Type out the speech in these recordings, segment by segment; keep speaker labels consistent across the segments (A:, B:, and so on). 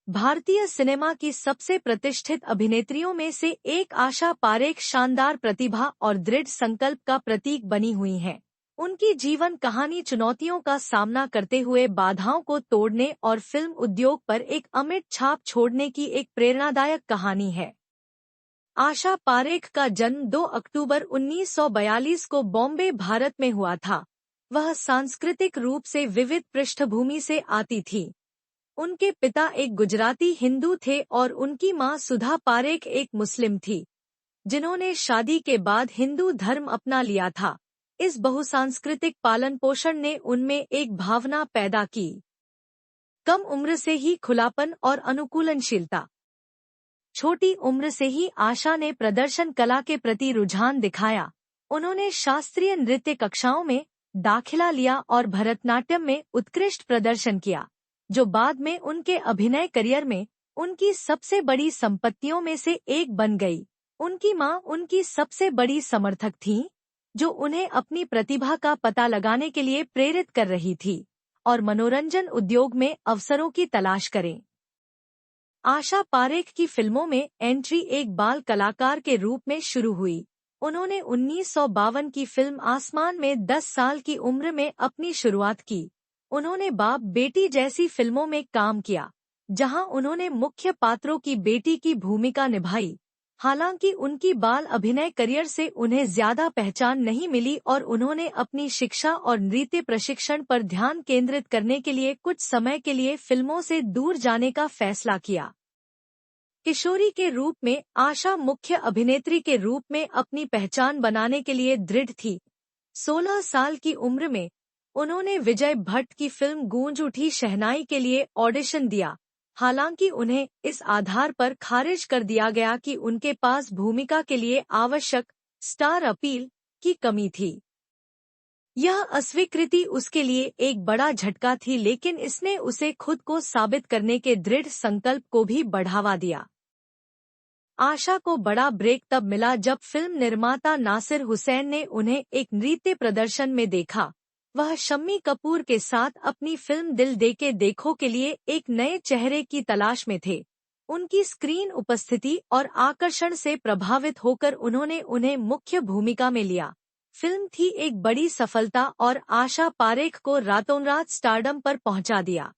A: भारतीय सिनेमा की सबसे प्रतिष्ठित अभिनेत्रियों में से एक आशा पारेख शानदार प्रतिभा और दृढ़ संकल्प का प्रतीक बनी हुई हैं। उनकी जीवन कहानी चुनौतियों का सामना करते हुए बाधाओं को तोड़ने और फिल्म उद्योग पर एक अमिट छाप छोड़ने की एक प्रेरणादायक कहानी है। आशा पारेख का जन्म 2 अक्टूबर 1942 को बॉम्बे, भारत में हुआ था। वह सांस्कृतिक रूप से विविध पृष्ठभूमि से आती थी। उनके पिता एक गुजराती हिंदू थे और उनकी मां सुधा पारेख एक मुस्लिम थी, जिन्होंने शादी के बाद हिंदू धर्म अपना लिया था। इस बहुसांस्कृतिक पालन पोषण ने उनमें एक भावना पैदा की, कम उम्र से ही खुलापन और अनुकूलनशीलता। छोटी उम्र से ही आशा ने प्रदर्शन कला के प्रति रुझान दिखाया। उन्होंने शास्त्रीय नृत्य कक्षाओं में दाखिला लिया और भरतनाट्यम में उत्कृष्ट प्रदर्शन किया, जो बाद में उनके अभिनय करियर में उनकी सबसे बड़ी संपत्तियों में से एक बन गई। उनकी मां उनकी सबसे बड़ी समर्थक थीं, जो उन्हें अपनी प्रतिभा का पता लगाने के लिए प्रेरित कर रही थी और मनोरंजन उद्योग में अवसरों की तलाश करें। आशा पारेख की फिल्मों में एंट्री एक बाल कलाकार के रूप में शुरू हुई। उन्होंने 1952 की फिल्म आसमान में 10 साल की उम्र में अपनी शुरुआत की। उन्होंने बाप बेटी जैसी फिल्मों में काम किया, जहां उन्होंने मुख्य पात्रों की बेटी की भूमिका निभाई। हालांकि उनकी बाल अभिनय करियर से उन्हें ज्यादा पहचान नहीं मिली और उन्होंने अपनी शिक्षा और नृत्य प्रशिक्षण पर ध्यान केंद्रित करने के लिए कुछ समय के लिए फिल्मों से दूर जाने का फैसला किया। किशोरी के रूप में आशा मुख्य अभिनेत्री के रूप में अपनी पहचान बनाने के लिए दृढ़ थी। 16 साल की उम्र में उन्होंने विजय भट्ट की फिल्म गूंज उठी शहनाई के लिए ऑडिशन दिया। हालांकि उन्हें इस आधार पर खारिज कर दिया गया कि उनके पास भूमिका के लिए आवश्यक स्टार अपील की कमी थी। यह अस्वीकृति उसके लिए एक बड़ा झटका थी, लेकिन इसने उसे खुद को साबित करने के दृढ़ संकल्प को भी बढ़ावा दिया। आशा को बड़ा ब्रेक तब मिला जब फिल्म निर्माता नासिर हुसैन ने उन्हें एक नृत्य प्रदर्शन में देखा। वह शम्मी कपूर के साथ अपनी फिल्म दिल दे के देखो के लिए एक नए चेहरे की तलाश में थे। उनकी स्क्रीन उपस्थिति और आकर्षण से प्रभावित होकर उन्होंने उन्हें मुख्य भूमिका में लिया। फिल्म थी एक बड़ी सफलता और आशा पारेख को रातों रात स्टारडम पर पहुंचा दिया।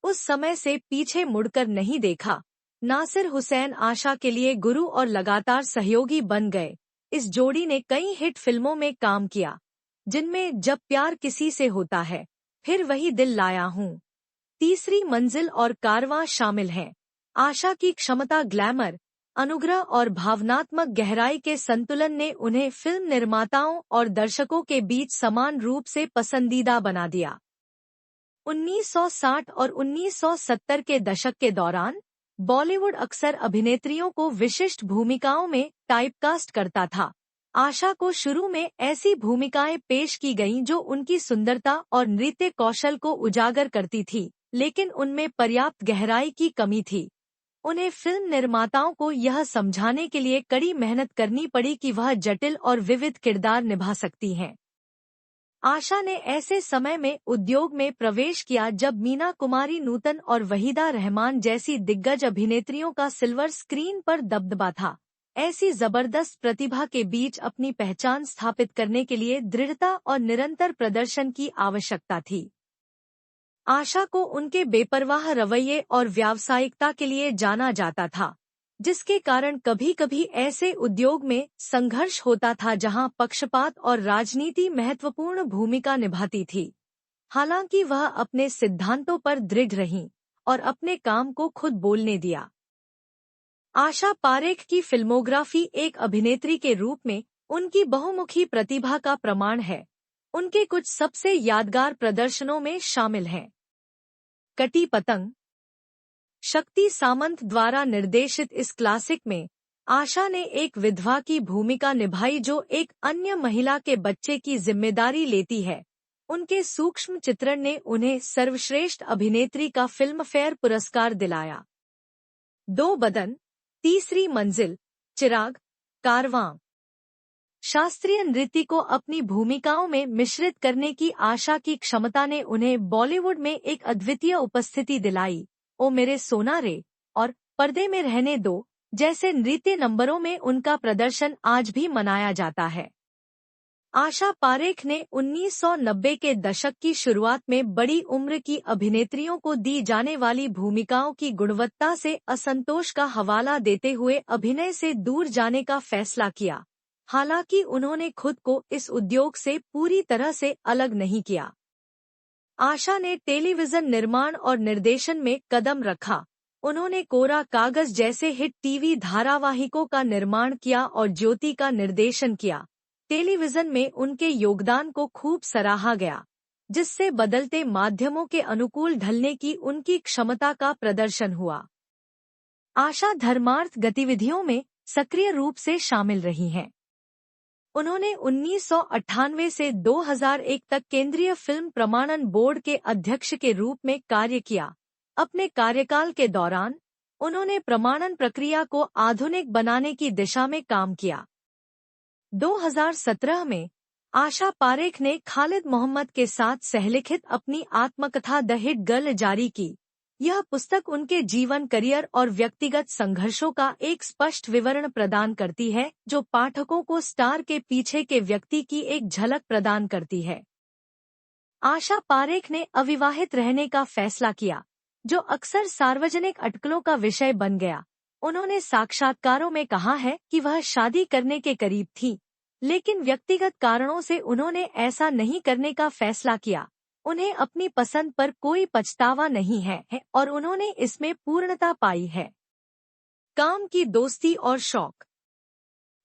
A: उस समय से पीछे मुड़कर नहीं देखा। नासिर हुसैन आशा के लिए गुरु और लगातार सहयोगी बन गए। इस जोड़ी ने कई हिट फिल्मों में काम किया, जिनमें जब प्यार किसी से होता है, फिर वही दिल लाया हूँ, तीसरी मंजिल और कारवां शामिल हैं। आशा की क्षमता, ग्लैमर, अनुग्रह और भावनात्मक गहराई के संतुलन ने उन्हें फिल्म निर्माताओं और दर्शकों के बीच समान रूप से पसंदीदा बना दिया। 1960 और 1970 के दशक के दौरान बॉलीवुड अक्सर अभिनेत्रियों को विशिष्ट भूमिकाओं में टाइपकास्ट करता था। आशा को शुरू में ऐसी भूमिकाएं पेश की गईं जो उनकी सुंदरता और नृत्य कौशल को उजागर करती थी, लेकिन उनमें पर्याप्त गहराई की कमी थी। उन्हें फिल्म निर्माताओं को यह समझाने के लिए कड़ी मेहनत करनी पड़ी कि वह जटिल और विविध किरदार निभा सकती हैं। आशा ने ऐसे समय में उद्योग में प्रवेश किया जब मीना कुमारी नूतन और वहीदा रहमान जैसी दिग्गज अभिनेत्रियों का सिल्वर स्क्रीन पर दबदबा था। ऐसी जबरदस्त प्रतिभा के बीच अपनी पहचान स्थापित करने के लिए दृढ़ता और निरंतर प्रदर्शन की आवश्यकता थी। आशा को उनके बेपरवाह रवैये और व्यावसायिकता के लिए जाना जाता था, जिसके कारण कभी कभी ऐसे उद्योग में संघर्ष होता था जहां पक्षपात और राजनीति महत्वपूर्ण भूमिका निभाती थी। हालांकि वह अपने सिद्धांतों पर दृढ़ रहीं और अपने काम को खुद बोलने दिया। आशा पारेख की फिल्मोग्राफी एक अभिनेत्री के रूप में उनकी बहुमुखी प्रतिभा का प्रमाण है। उनके कुछ सबसे यादगार प्रदर्शनों में शामिल हैं कटी पतंग। शक्ति सामंत द्वारा निर्देशित इस क्लासिक में आशा ने एक विधवा की भूमिका निभाई जो एक अन्य महिला के बच्चे की जिम्मेदारी लेती है। उनके सूक्ष्म चित्रण ने उन्हें सर्वश्रेष्ठ अभिनेत्री का फिल्मफेयर पुरस्कार दिलाया। दो बदन, तीसरी मंजिल, चिराग, कारवां। शास्त्रीय नृत्य को अपनी भूमिकाओं में मिश्रित करने की आशा की क्षमता ने उन्हें बॉलीवुड में एक अद्वितीय उपस्थिति दिलाई। ओ मेरे सोना रे और पर्दे में रहने दो जैसे नृत्य नंबरों में उनका प्रदर्शन आज भी मनाया जाता है। आशा पारेख ने 1990 के दशक की शुरुआत में बड़ी उम्र की अभिनेत्रियों को दी जाने वाली भूमिकाओं की गुणवत्ता से असंतोष का हवाला देते हुए अभिनय से दूर जाने का फैसला किया। हालांकि उन्होंने खुद को इस उद्योग से पूरी तरह से अलग नहीं किया। आशा ने टेलीविजन निर्माण और निर्देशन में कदम रखा। उन्होंने कोरा कागज जैसे हिट टीवी धारावाहिकों का निर्माण किया और ज्योति का निर्देशन किया। टेलीविजन में उनके योगदान को खूब सराहा गया, जिससे बदलते माध्यमों के अनुकूल ढलने की उनकी क्षमता का प्रदर्शन हुआ। आशा धर्मार्थ गतिविधियों में सक्रिय रूप से शामिल रही हैं। उन्होंने 1998 से 2001 तक केंद्रीय फिल्म प्रमाणन बोर्ड के अध्यक्ष के रूप में कार्य किया। अपने कार्यकाल के दौरान उन्होंने प्रमाणन प्रक्रिया को आधुनिक बनाने की दिशा में काम किया। 2017 में आशा पारेख ने खालिद मोहम्मद के साथ सहलिखित अपनी आत्मकथा द हिट गर्ल जारी की। यह पुस्तक उनके जीवन, करियर और व्यक्तिगत संघर्षों का एक स्पष्ट विवरण प्रदान करती है, जो पाठकों को स्टार के पीछे के व्यक्ति की एक झलक प्रदान करती है। आशा पारेख ने अविवाहित रहने का फैसला किया, जो अक्सर सार्वजनिक अटकलों का विषय बन गया। उन्होंने साक्षात्कारों में कहा है कि वह शादी करने के करीब थी, लेकिन व्यक्तिगत कारणों से उन्होंने ऐसा नहीं करने का फैसला किया। उन्हें अपनी पसंद पर कोई पछतावा नहीं है और उन्होंने इसमें पूर्णता पाई है। काम की दोस्ती और शौक।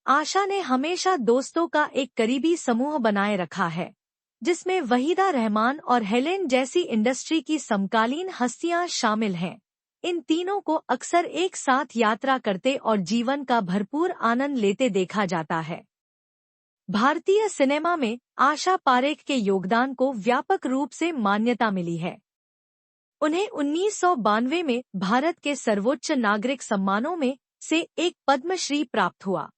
A: आशा ने हमेशा दोस्तों का एक करीबी समूह बनाए रखा है, जिसमें वहीदा रहमान और हेलेन जैसी इंडस्ट्री की समकालीन हस्तियां शामिल हैं। इन तीनों को अक्सर एक साथ यात्रा करते और जीवन का भरपूर आनंद लेते देखा जाता है। भारतीय सिनेमा में आशा पारेख के योगदान को व्यापक रूप से मान्यता मिली है। उन्हें 1992 में भारत के सर्वोच्च नागरिक सम्मानों में से एक पद्मश्री प्राप्त हुआ।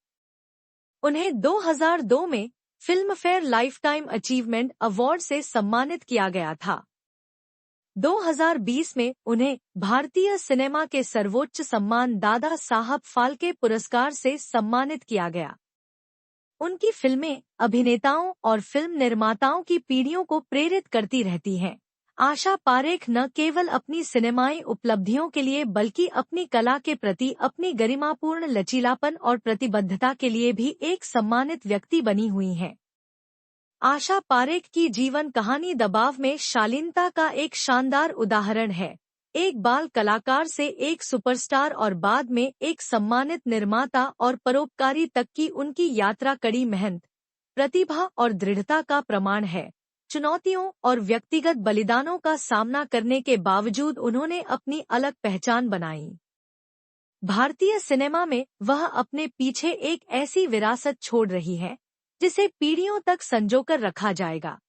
A: उन्हें 2002 में film fair lifetime achievement award से सम्मानित किया गया था। 2020 में उन्हें भारतीय सिनेमा के सर्वोच्च सम्मान दादा साहब फाल्के पुरस्कार से सम्मानित किया गया। उनकी फिल्में अभिनेताओं और फिल्म निर्माताओं की पीढ़ियों को प्रेरित करती रहती हैं। आशा पारेख न केवल अपनी सिनेमाई उपलब्धियों के लिए बल्कि अपनी कला के प्रति अपनी गरिमापूर्ण लचीलापन और प्रतिबद्धता के लिए भी एक सम्मानित व्यक्ति बनी हुई हैं। आशा पारेख की जीवन कहानी दबाव में शालीनता का एक शानदार उदाहरण है। एक बाल कलाकार से एक सुपरस्टार और बाद में एक सम्मानित निर्माता और परोपकारी तक की उनकी यात्रा कड़ी मेहनत, प्रतिभा और दृढ़ता का प्रमाण है। चुनौतियों और व्यक्तिगत बलिदानों का सामना करने के बावजूद उन्होंने अपनी अलग पहचान बनाई। भारतीय सिनेमा में वह अपने पीछे एक ऐसी विरासत छोड़ रही है, जिसे पीढ़ियों तक संजोकर रखा जाएगा।